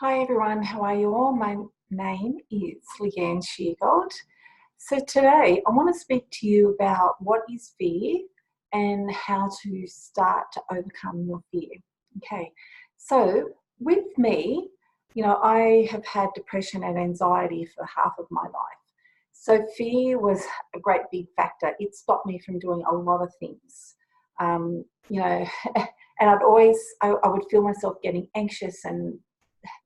Hi everyone, how are you all? My name is Leanne Sheargold. So today I want to speak to you about what is fear and how to start to overcome your fear. Okay, so with me, I have had depression and anxiety for half of my life. So fear was a great big factor. It stopped me from doing a lot of things. Um, you know, and I would feel myself getting anxious and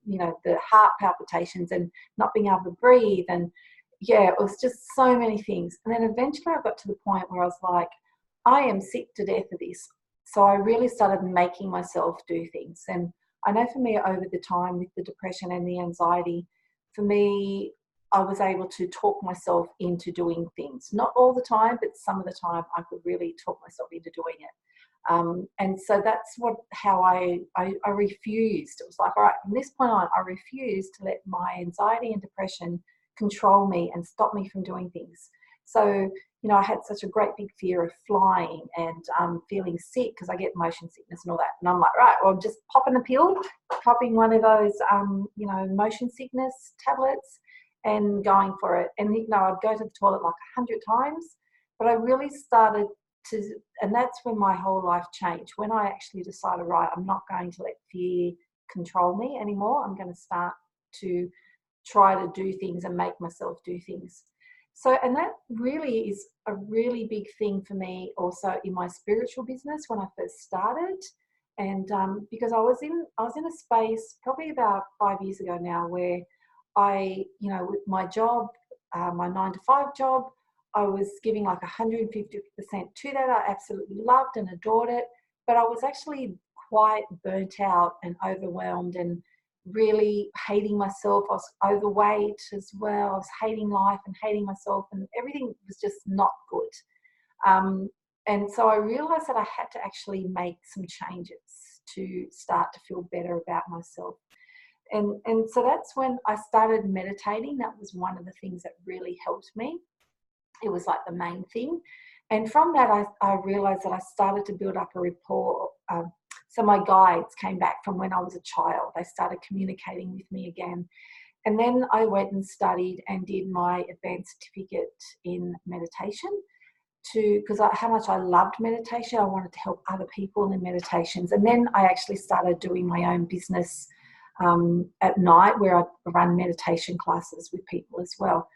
the heart palpitations and not being able to breathe. And yeah, it was just so many things. And then eventually I got to the point where I was like, I am sick to death of this. So I really started making myself do things. And I know for me, over the time with the depression and the anxiety, for me, I was able to talk myself into doing things. Not all the time, but some of the time I could really talk myself into doing it. And so that's how I refused. It was like, all right, from this point on, I refused to let my anxiety and depression control me and stop me from doing things. So, I had such a great big fear of flying and feeling sick because I get motion sickness and all that. And I'm like, right, well, just popping a pill, popping one of those, motion sickness tablets and going for it. And, I'd go to the toilet like 100 times, but I really started and that's when my whole life changed. When I actually decided, right, I'm not going to let fear control me anymore. I'm going to start to try to do things and make myself do things. So, and that really is a really big thing for me also in my spiritual business when I first started. And because I was in a space probably about 5 years ago now where with my job, my 9 to 5 job, I was giving like 150% to that. I absolutely loved and adored it, but I was actually quite burnt out and overwhelmed and really hating myself. I was overweight as well. I was hating life and hating myself, and everything was just not good. And so I realized that I had to actually make some changes to start to feel better about myself. And so that's when I started meditating. That was one of the things that really helped me. It was like the main thing. And from that, I realized that I started to build up a rapport. So my guides came back from when I was a child. They started communicating with me again. And then I went and studied and did my advanced certificate in meditation because how much I loved meditation. I wanted to help other people in meditations. And then I actually started doing my own business at night where I run meditation classes with people as well.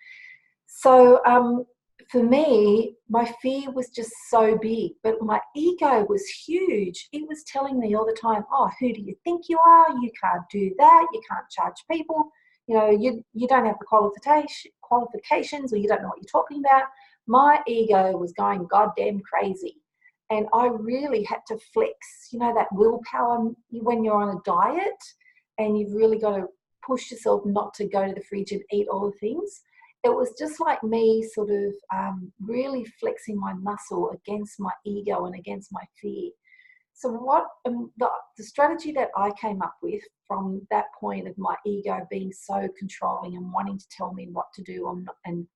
So for me, my fear was just so big, but my ego was huge. It was telling me all the time, oh, who do you think you are? You can't do that. You can't charge people. You don't have the qualifications, or you don't know what you're talking about. My ego was going goddamn crazy. And I really had to flex, that willpower when you're on a diet and you've really got to push yourself not to go to the fridge and eat all the things. It was just like me sort of really flexing my muscle against my ego and against my fear. So the strategy that I came up with from that point of my ego being so controlling and wanting to tell me what to do, and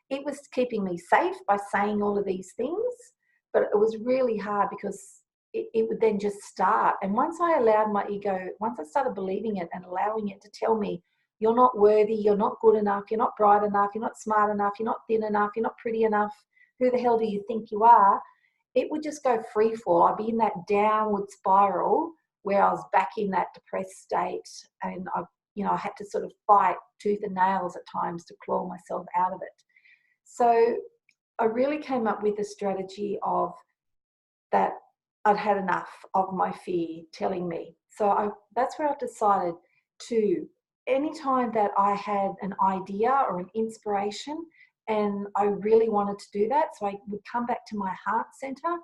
it was keeping me safe by saying all of these things, but it was really hard because it would then just start. And once I started believing it and allowing it to tell me, you're not worthy, you're not good enough, you're not bright enough, you're not smart enough, you're not thin enough, you're not pretty enough, who the hell do you think you are? It would just go free fall. I'd be in that downward spiral where I was back in that depressed state, and I had to sort of fight tooth and nails at times to claw myself out of it. So I really came up with a strategy of that I'd had enough of my fear telling me. So that's where I decided to, anytime that I had an idea or an inspiration and I really wanted to do that, so I would come back to my heart center.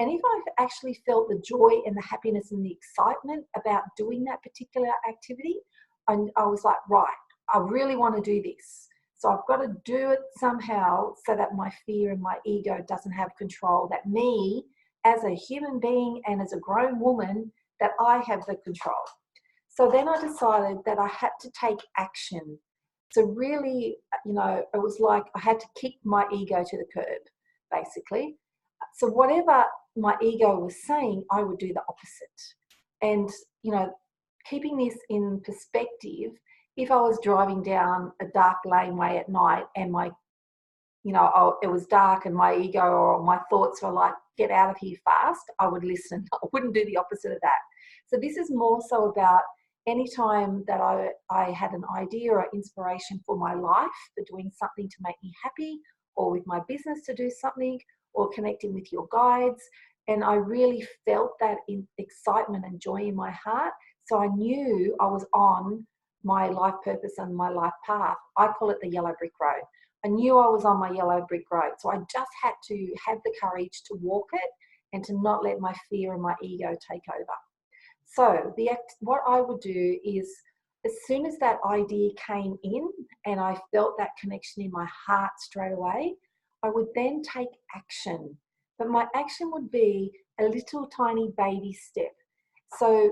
And if I actually felt the joy and the happiness and the excitement about doing that particular activity, I was like, right, I really want to do this. So I've got to do it somehow so that my fear and my ego doesn't have control, that me as a human being and as a grown woman, that I have the control. So then I decided that I had to take action. So really, it was like I had to kick my ego to the curb, basically. So whatever my ego was saying, I would do the opposite. And, keeping this in perspective, if I was driving down a dark laneway at night and it was dark and my ego or my thoughts were like, get out of here fast, I would listen. I wouldn't do the opposite of that. So this is more so about any time that I had an idea or inspiration for my life, for doing something to make me happy, or with my business to do something, or connecting with your guides. And I really felt that excitement and joy in my heart. So I knew I was on my life purpose and my life path. I call it the yellow brick road. I knew I was on my yellow brick road. So I just had to have the courage to walk it and to not let my fear and my ego take over. So what I would do is, as soon as that idea came in and I felt that connection in my heart straight away, I would then take action. But my action would be a little tiny baby step. So,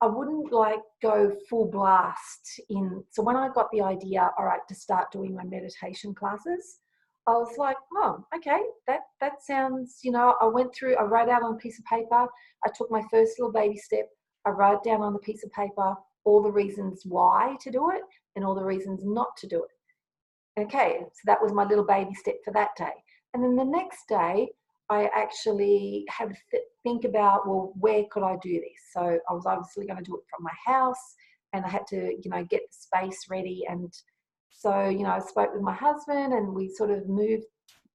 I wouldn't like go full blast in. So when I got the idea, all right, to start doing my meditation classes, I was like, oh, okay, that sounds, I wrote out on a piece of paper. I took my first little baby step. I wrote down on the piece of paper all the reasons why to do it and all the reasons not to do it. Okay, so that was my little baby step for that day. And then the next day, I actually had to think about, well, where could I do this? So I was obviously going to do it from my house, and I had to, get the space ready. And so, I spoke with my husband and we sort of moved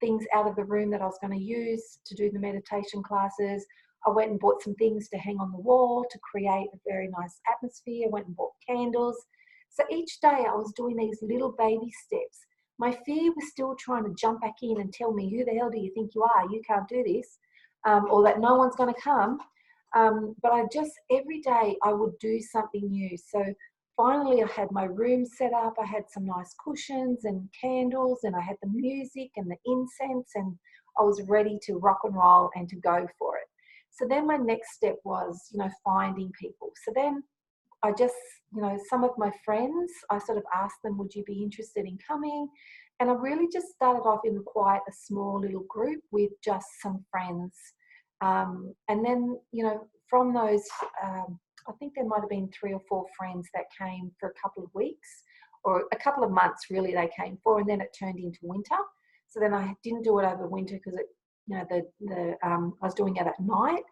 things out of the room that I was going to use to do the meditation classes. I went and bought some things to hang on the wall to create a very nice atmosphere. Went and bought candles. So each day I was doing these little baby steps. My fear was still trying to jump back in and tell me, who the hell do you think you are? You can't do this, or that no one's going to come. But every day I would do something new. So finally I had my room set up. I had some nice cushions and candles, and I had the music and the incense, and I was ready to rock and roll and to go for it. So then my next step was, finding people. So then I just, some of my friends, I sort of asked them, would you be interested in coming? And I really just started off in quite a small little group with just some friends. And then, from those, I think there might have been 3 or 4 friends that came for a couple of weeks, or a couple of months really they came for, and then it turned into winter. So then I didn't do it over winter because I was doing it at night.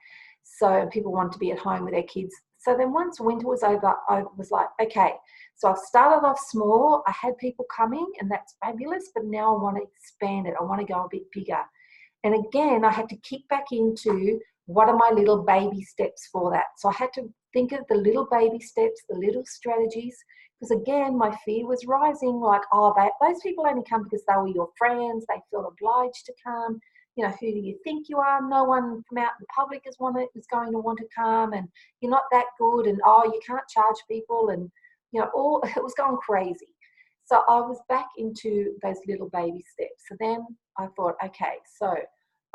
So people wanted to be at home with their kids. So then once winter was over, I was like, okay, so I've started off small. I had people coming, and that's fabulous, but now I want to expand it. I want to go a bit bigger. And again, I had to kick back into, what are my little baby steps for that? So I had to think of the little baby steps, the little strategies, because again, my fear was rising, like, oh, those people only come because they were your friends. They feel obliged to come. Who do you think you are? No one from out in the public is going to want to come, and you're not that good, and you can't charge people, and it was going crazy. So I was back into those little baby steps. So then I thought, okay, so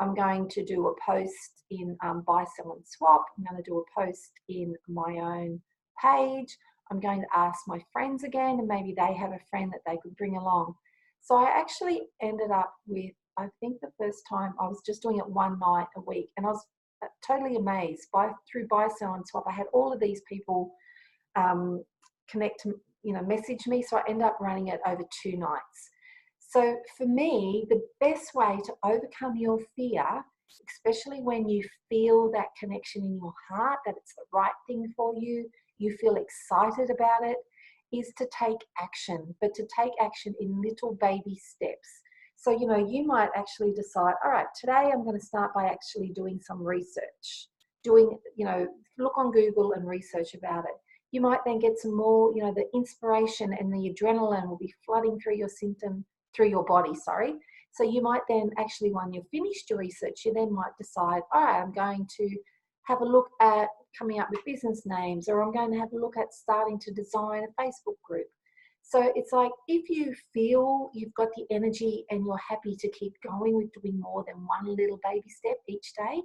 I'm going to do a post in Buy, Sell and Swap. I'm going to do a post in my own page. I'm going to ask my friends again, and maybe they have a friend that they could bring along. So I actually ended up with, I think the first time I was just doing it one night a week, and I was totally amazed through Buy, Sell and Swap. I had all of these people connect to, message me. So I ended up running it over 2 nights. So for me, the best way to overcome your fear, especially when you feel that connection in your heart, that it's the right thing for you, you feel excited about it, is to take action, but to take action in little baby steps. So, you might actually decide, all right, today I'm going to start by actually doing some research, look on Google and research about it. You might then get some more, the inspiration and the adrenaline will be flooding through your body. So you might then actually, when you've finished your research, you then might decide, all right, I'm going to have a look at coming up with business names, or I'm going to have a look at starting to design a Facebook group. So it's like, if you feel you've got the energy and you're happy to keep going with doing more than one little baby step each day,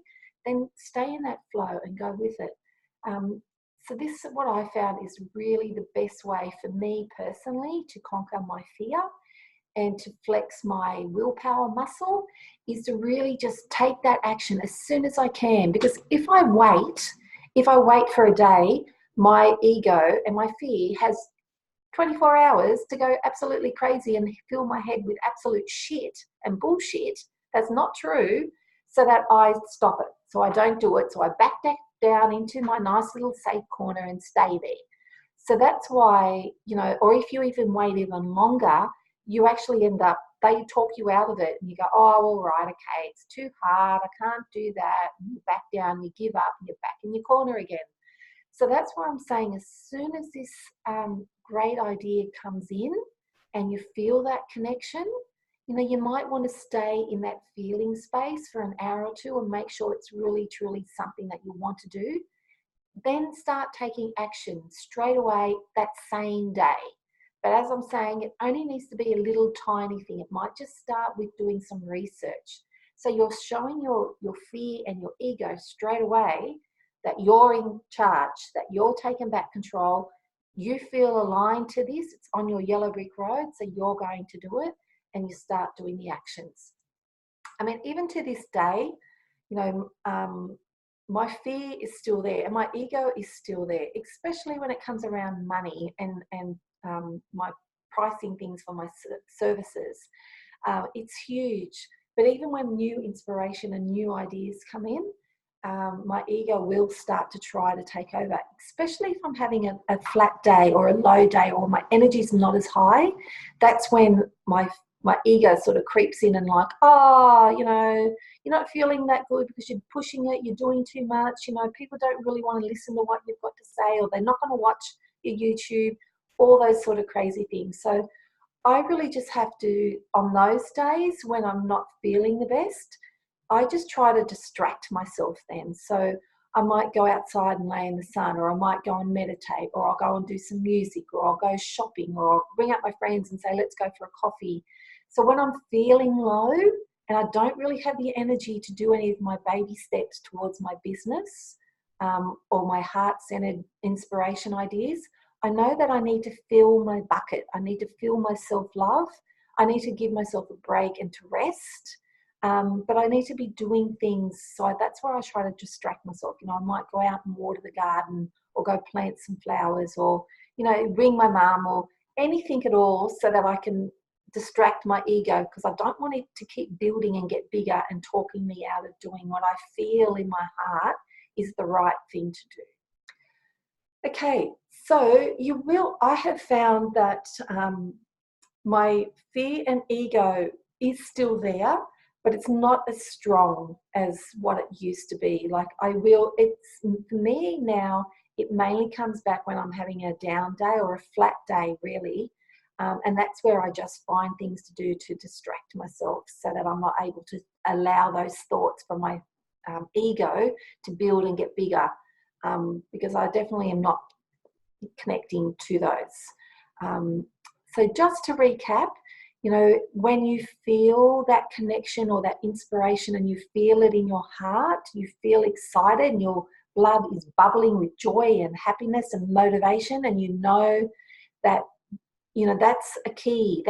then stay in that flow and go with it. So this, what I found, is really the best way for me personally to conquer my fear and to flex my willpower muscle, is to really just take that action as soon as I can. Because if I wait for a day, my ego and my fear has 24 hours to go absolutely crazy and fill my head with absolute shit and bullshit that's not true, so that I stop it. So I don't do it. So I back down into my nice little safe corner and stay there. So that's why, you know, or if you even wait even longer, you actually end up, they talk you out of it and you go, oh, all right, okay, it's too hard, I can't do that. And you back down, you give up, and you're back in your corner again. So that's why I'm saying, as soon as this great idea comes in and you feel that connection, you know, you might want to stay in that feeling space for an hour or two and make sure it's really, truly something that you want to do. Then start taking action straight away that same day. But as I'm saying, it only needs to be a little tiny thing. It might just start with doing some research. So you're showing your fear and your ego straight away that you're in charge, that you're taking back control. You feel aligned to this. It's on your yellow brick road, so you're going to do it, and you start doing the actions. I mean, even to this day, you know, my fear is still there and my ego is still there, especially when it comes around money and my pricing things for my services. It's huge. But even when new inspiration and new ideas come in, my ego will start to try to take over, especially if I'm having a flat day or a low day or my energy's not as high. That's when my ego sort of creeps in and like, oh, you know, you're not feeling that good because you're pushing it, you're doing too much, you know, people don't really want to listen to what you've got to say, or they're not going to watch your YouTube, all those sort of crazy things. So I really just have to, on those days when I'm not feeling the best, I just try to distract myself then. So I might go outside and lay in the sun, or I might go and meditate, or I'll go and do some music, or I'll go shopping, or I'll ring up my friends and say, let's go for a coffee. So when I'm feeling low and I don't really have the energy to do any of my baby steps towards my business or my heart-centered inspiration ideas, I know that I need to fill my bucket. I need to fill my self-love. I need to give myself a break and to rest. But I need to be doing things. So that's where I try to distract myself. You know, I might go out and water the garden, or go plant some flowers, or, you know, ring my mum, or anything at all, so that I can distract my ego, because I don't want it to keep building and get bigger and talking me out of doing what I feel in my heart is the right thing to do. Okay, so I have found that my fear and ego is still there, but it's not as strong as what it used to be. Like for me now, it mainly comes back when I'm having a down day or a flat day, really. And that's where I just find things to do to distract myself, so that I'm not able to allow those thoughts from my ego to build and get bigger, because I definitely am not connecting to those. So just to recap, you know, when you feel that connection or that inspiration and you feel it in your heart, you feel excited and your blood is bubbling with joy and happiness and motivation, and you know that, you know, that's a key.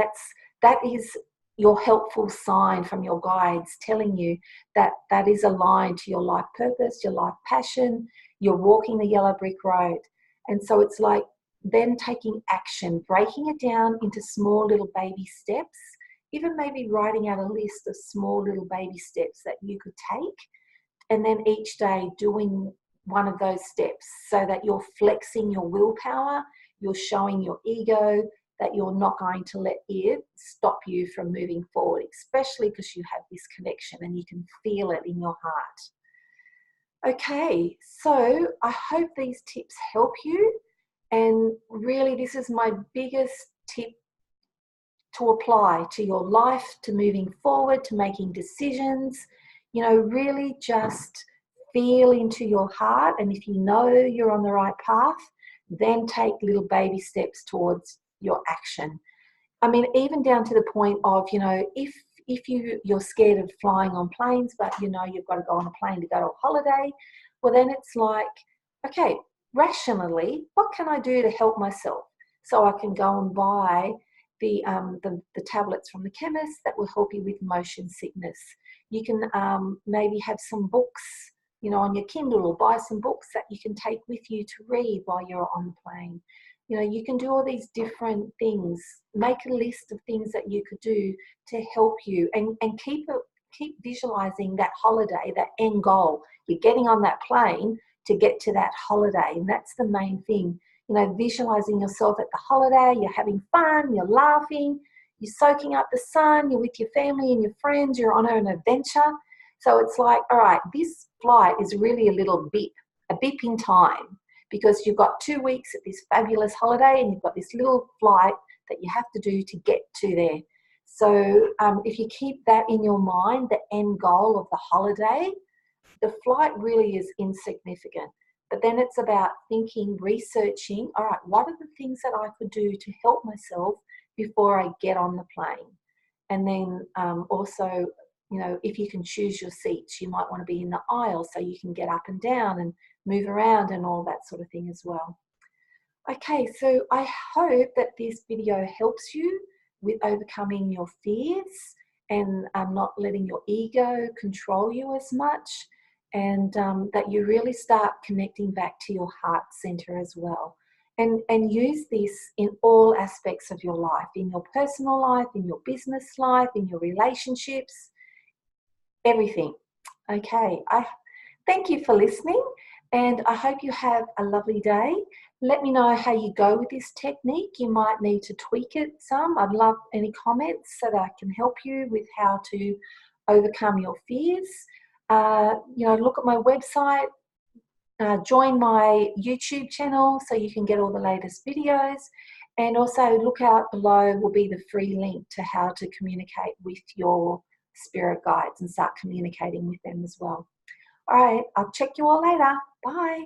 That is your helpful sign from your guides telling you that that is aligned to your life purpose, your life passion, you're walking the yellow brick road. And so it's like then taking action, breaking it down into small little baby steps, even maybe writing out a list of small little baby steps that you could take, and then each day doing one of those steps, so that you're flexing your willpower, you're showing your ego that you're not going to let it stop you from moving forward, especially because you have this connection and you can feel it in your heart. Okay, so I hope these tips help you. And really, this is my biggest tip to apply to your life, to moving forward, to making decisions. You know, really just feel into your heart. And if you know you're on the right path, then take little baby steps towards your action. I mean, even down to the point of, you know, if you're scared of flying on planes, but you know you've got to go on a plane to go to a holiday, well, then it's like, okay, rationally, what can I do to help myself? So I can go and buy the tablets from the chemist that will help you with motion sickness. You can maybe have some books on your Kindle, or buy some books that you can take with you to read while you're on the plane. You can do all these different things. Make a list of things that you could do to help you, and keep visualizing that holiday, that end goal. You're getting on that plane to get to that holiday, and that's the main thing. Visualizing yourself at the holiday, you're having fun, you're laughing, you're soaking up the sun, you're with your family and your friends, you're on an adventure. So it's like, all right, this flight is really a little bip, a bip in time, because you've got 2 weeks at this fabulous holiday and you've got this little flight that you have to do to get to there. So if you keep that in your mind, the end goal of the holiday, the flight really is insignificant. But then it's about thinking, researching, all right, what are the things that I could do to help myself before I get on the plane? And then also, if you can choose your seats, you might want to be in the aisle so you can get up and down and move around and all that sort of thing as well. Okay, so I hope that this video helps you with overcoming your fears and not letting your ego control you as much, and that you really start connecting back to your heart center as well. And use this in all aspects of your life, in your personal life, in your business life, in your relationships, everything. Okay, I thank you for listening, and I hope you have a lovely day. Let me know how you go with this technique. You might need to tweak it some. I'd love any comments so that I can help you with how to overcome your fears. Look at my website, join my YouTube channel so you can get all the latest videos, and also look out below will be the free link to how to communicate with your spirit guides and start communicating with them as well. All right, I'll check you all later. Bye.